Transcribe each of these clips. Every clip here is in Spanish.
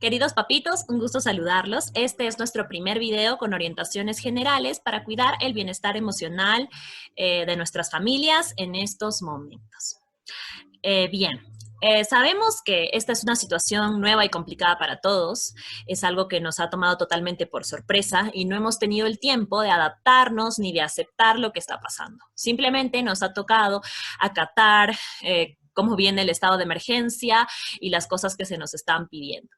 Queridos papitos, un gusto saludarlos. Este es nuestro primer video con orientaciones generales para cuidar el bienestar emocional de nuestras familias en estos momentos. Bien, sabemos que esta es una situación nueva y complicada para todos. Es algo que nos ha tomado totalmente por sorpresa y no hemos tenido el tiempo de adaptarnos ni de aceptar lo que está pasando. Simplemente nos ha tocado acatar cómo viene el estado de emergencia y las cosas que se nos están pidiendo.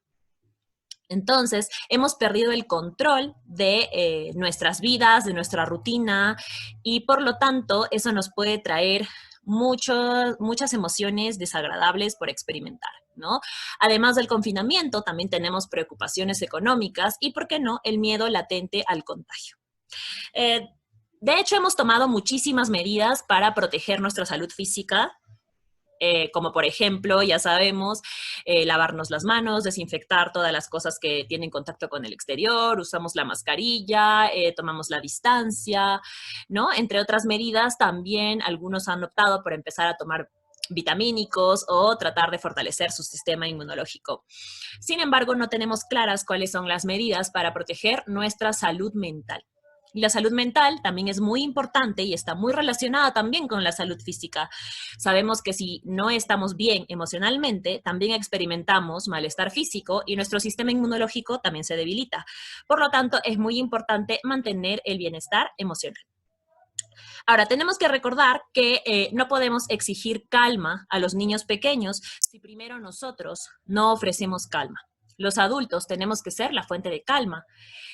Entonces, hemos perdido el control de nuestras vidas, de nuestra rutina, y por lo tanto, eso nos puede traer muchas emociones desagradables por experimentar, ¿no? Además del confinamiento, también tenemos preocupaciones económicas y, ¿por qué no?, el miedo latente al contagio. De hecho, hemos tomado muchísimas medidas para proteger nuestra salud física, como por ejemplo, ya sabemos, lavarnos las manos, desinfectar todas las cosas que tienen contacto con el exterior, usamos la mascarilla, tomamos la distancia, ¿no? Entre otras medidas, también algunos han optado por empezar a tomar vitamínicos o tratar de fortalecer su sistema inmunológico. Sin embargo, no tenemos claras cuáles son las medidas para proteger nuestra salud mental. Y la salud mental también es muy importante y está muy relacionada también con la salud física. Sabemos que si no estamos bien emocionalmente, también experimentamos malestar físico y nuestro sistema inmunológico también se debilita. Por lo tanto, es muy importante mantener el bienestar emocional. Ahora, tenemos que recordar que no podemos exigir calma a los niños pequeños si primero nosotros no ofrecemos calma. Los adultos tenemos que ser la fuente de calma.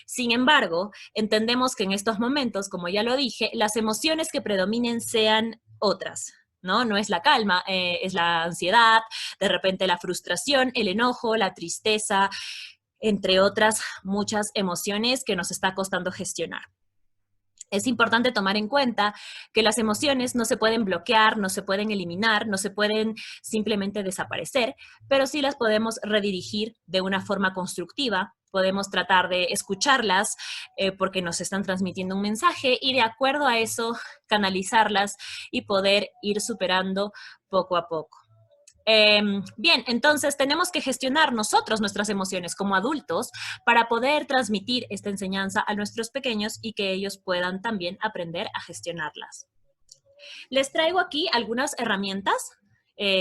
Sin embargo, entendemos que en estos momentos, como ya lo dije, las emociones que predominen sean otras, ¿no? No es la calma, es la ansiedad, de repente la frustración, el enojo, la tristeza, entre otras muchas emociones que nos está costando gestionar. Es importante tomar en cuenta que las emociones no se pueden bloquear, no se pueden eliminar, no se pueden simplemente desaparecer, pero sí las podemos redirigir de una forma constructiva. Podemos tratar de escucharlas porque nos están transmitiendo un mensaje y de acuerdo a eso canalizarlas y poder ir superando poco a poco. Bien, entonces tenemos que gestionar nosotros nuestras emociones como adultos para poder transmitir esta enseñanza a nuestros pequeños y que ellos puedan también aprender a gestionarlas. Les traigo aquí algunas herramientas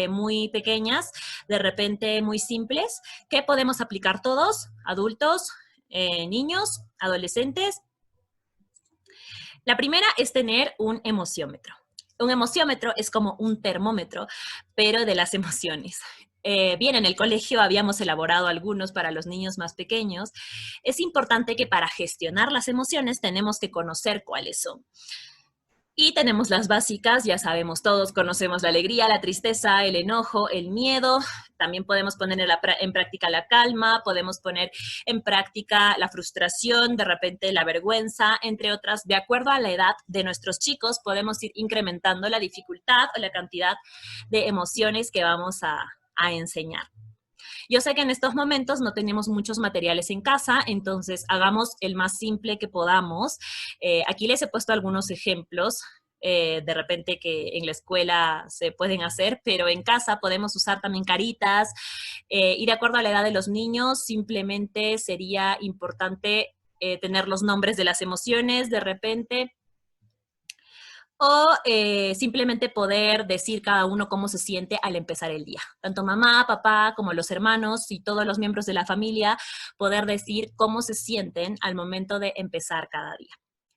muy pequeñas, de repente muy simples, que podemos aplicar todos, adultos, niños, adolescentes. La primera es tener un emociómetro. Un emociómetro es como un termómetro, pero de las emociones. Bien, en el colegio habíamos elaborado algunos para los niños más pequeños. Es importante que para gestionar las emociones tenemos que conocer cuáles son. Y tenemos las básicas, ya sabemos todos, conocemos la alegría, la tristeza, el enojo, el miedo. También podemos poner en práctica la calma, podemos poner en práctica la frustración, de repente la vergüenza, entre otras. De acuerdo a la edad de nuestros chicos, podemos ir incrementando la dificultad o la cantidad de emociones que vamos a enseñar. Yo sé que en estos momentos no tenemos muchos materiales en casa, entonces hagamos el más simple que podamos. Aquí les he puesto algunos ejemplos, de repente que en la escuela se pueden hacer, pero en casa podemos usar también caritas, y de acuerdo a la edad de los niños, simplemente sería importante tener los nombres de las emociones de repente, o simplemente poder decir cada uno cómo se siente al empezar el día. Tanto mamá, papá, como los hermanos y todos los miembros de la familia, poder decir cómo se sienten al momento de empezar cada día.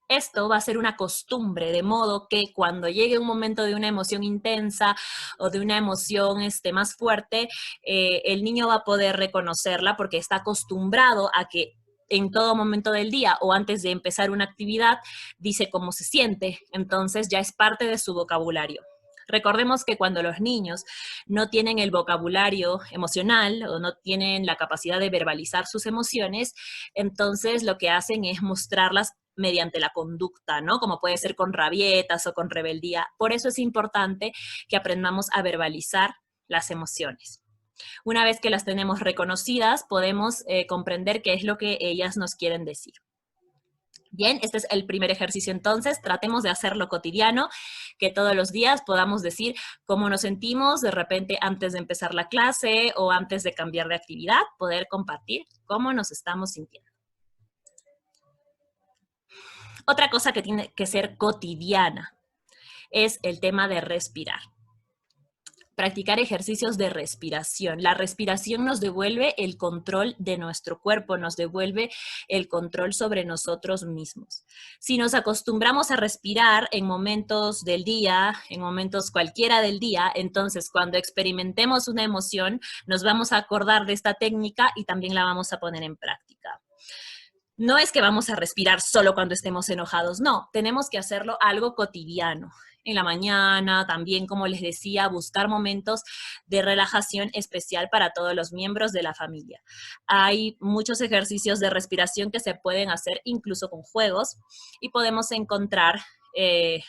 Esto va a ser una costumbre, de modo que cuando llegue un momento de una emoción intensa o de una emoción más fuerte, el niño va a poder reconocerla porque está acostumbrado a que en todo momento del día o antes de empezar una actividad, dice cómo se siente, entonces ya es parte de su vocabulario. Recordemos que cuando los niños no tienen el vocabulario emocional o no tienen la capacidad de verbalizar sus emociones, entonces lo que hacen es mostrarlas mediante la conducta, ¿no? Como puede ser con rabietas o con rebeldía. Por eso es importante que aprendamos a verbalizar las emociones. Una vez que las tenemos reconocidas, podemos comprender qué es lo que ellas nos quieren decir. Bien, este es el primer ejercicio entonces, tratemos de hacerlo cotidiano, que todos los días podamos decir cómo nos sentimos de repente antes de empezar la clase o antes de cambiar de actividad, poder compartir cómo nos estamos sintiendo. Otra cosa que tiene que ser cotidiana es el tema de respirar. Practicar ejercicios de respiración. La respiración nos devuelve el control de nuestro cuerpo, nos devuelve el control sobre nosotros mismos. Si nos acostumbramos a respirar en momentos del día, en momentos cualquiera del día, entonces cuando experimentemos una emoción, nos vamos a acordar de esta técnica y también la vamos a poner en práctica. No es que vamos a respirar solo cuando estemos enojados, no, tenemos que hacerlo algo cotidiano. En la mañana, también, como les decía, buscar momentos de relajación especial para todos los miembros de la familia. Hay muchos ejercicios de respiración que se pueden hacer incluso con juegos y podemos encontrar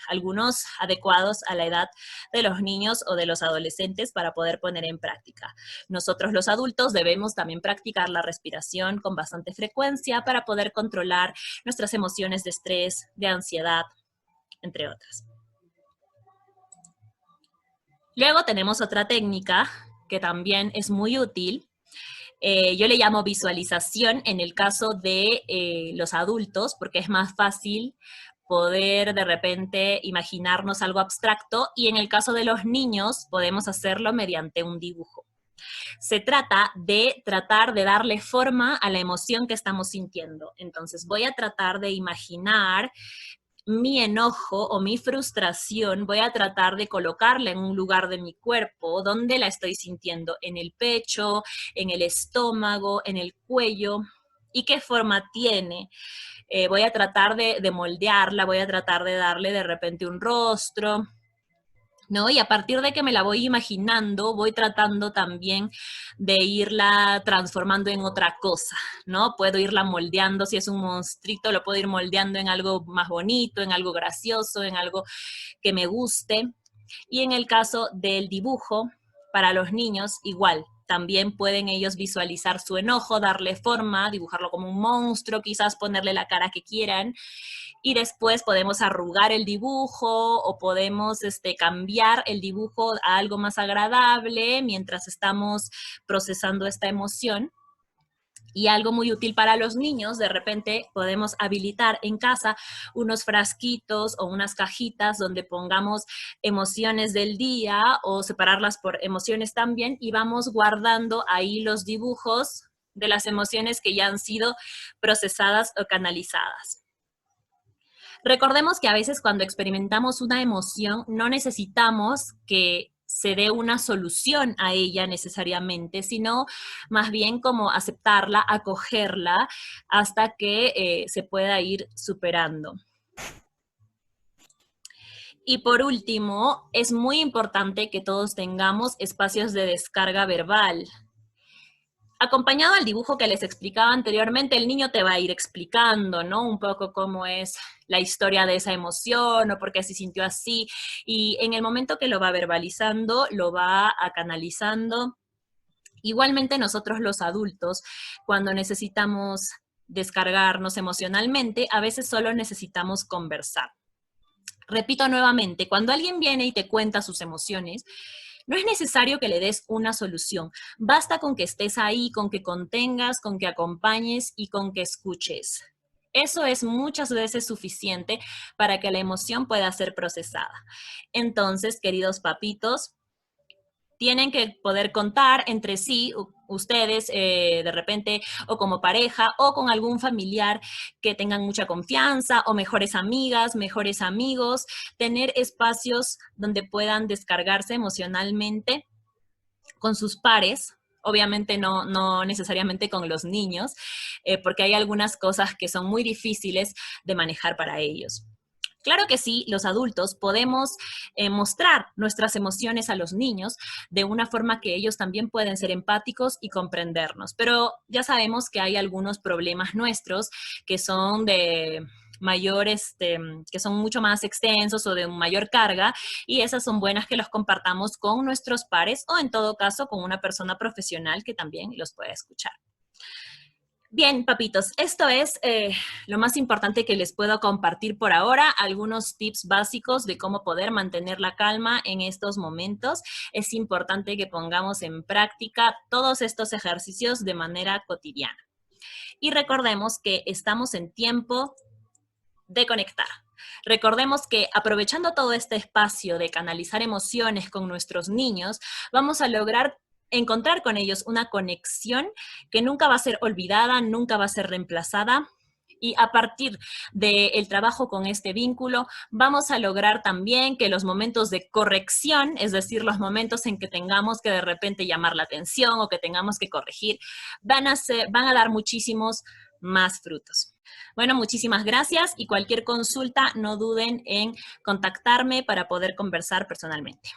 algunos adecuados a la edad de los niños o de los adolescentes para poder poner en práctica. Nosotros los adultos debemos también practicar la respiración con bastante frecuencia para poder controlar nuestras emociones de estrés, de ansiedad, entre otras. Luego tenemos otra técnica que también es muy útil. Yo le llamo visualización en el caso de los adultos, porque es más fácil poder de repente imaginarnos algo abstracto, y en el caso de los niños podemos hacerlo mediante un dibujo. Se trata de tratar de darle forma a la emoción que estamos sintiendo. Entonces voy a tratar de imaginar mi enojo o mi frustración, voy a tratar de colocarla en un lugar de mi cuerpo donde la estoy sintiendo, en el pecho, en el estómago, en el cuello, y qué forma tiene. Voy a tratar de moldearla, voy a tratar de darle de repente un rostro, ¿no? Y a partir de que me la voy imaginando, voy tratando también de irla transformando en otra cosa, ¿no? Puedo irla moldeando, si es un monstruito, lo puedo ir moldeando en algo más bonito, en algo gracioso, en algo que me guste. Y en el caso del dibujo, para los niños, igual. También pueden ellos visualizar su enojo, darle forma, dibujarlo como un monstruo, quizás ponerle la cara que quieran, y después podemos arrugar el dibujo o podemos cambiar el dibujo a algo más agradable mientras estamos procesando esta emoción. Y algo muy útil para los niños, de repente podemos habilitar en casa unos frasquitos o unas cajitas donde pongamos emociones del día o separarlas por emociones también, y vamos guardando ahí los dibujos de las emociones que ya han sido procesadas o canalizadas. Recordemos que a veces cuando experimentamos una emoción no necesitamos que se dé una solución a ella necesariamente, sino más bien como aceptarla, acogerla hasta que se pueda ir superando. Y por último, es muy importante que todos tengamos espacios de descarga verbal. Acompañado al dibujo que les explicaba anteriormente, el niño te va a ir explicando, ¿no? Un poco cómo es la historia de esa emoción o por qué se sintió así. Y en el momento que lo va verbalizando, lo va canalizando. Igualmente nosotros los adultos, cuando necesitamos descargarnos emocionalmente, a veces solo necesitamos conversar. Repito nuevamente, cuando alguien viene y te cuenta sus emociones, no es necesario que le des una solución. Basta con que estés ahí, con que contengas, con que acompañes y con que escuches. Eso es muchas veces suficiente para que la emoción pueda ser procesada. Entonces, queridos papitos, tienen que poder contar entre sí, ustedes de repente, o como pareja, o con algún familiar que tengan mucha confianza, o mejores amigas, mejores amigos, tener espacios donde puedan descargarse emocionalmente con sus pares. Obviamente no necesariamente con los niños, porque hay algunas cosas que son muy difíciles de manejar para ellos. Claro que sí, los adultos podemos mostrar nuestras emociones a los niños de una forma que ellos también pueden ser empáticos y comprendernos, pero ya sabemos que hay algunos problemas nuestros que son de que son mucho más extensos o de mayor carga, y esas son buenas que los compartamos con nuestros pares o en todo caso con una persona profesional que también los pueda escuchar. Bien, papitos, esto es lo más importante que les puedo compartir por ahora, algunos tips básicos de cómo poder mantener la calma en estos momentos. Es importante que pongamos en práctica todos estos ejercicios de manera cotidiana. Y recordemos que estamos en tiempo de conectar. Recordemos que aprovechando todo este espacio de canalizar emociones con nuestros niños, vamos a lograr encontrar con ellos una conexión que nunca va a ser olvidada, nunca va a ser reemplazada. Y a partir del trabajo con este vínculo, vamos a lograr también que los momentos de corrección, es decir, los momentos en que tengamos que de repente llamar la atención o que tengamos que corregir, van a dar muchísimos más frutos. Bueno, muchísimas gracias y cualquier consulta no duden en contactarme para poder conversar personalmente.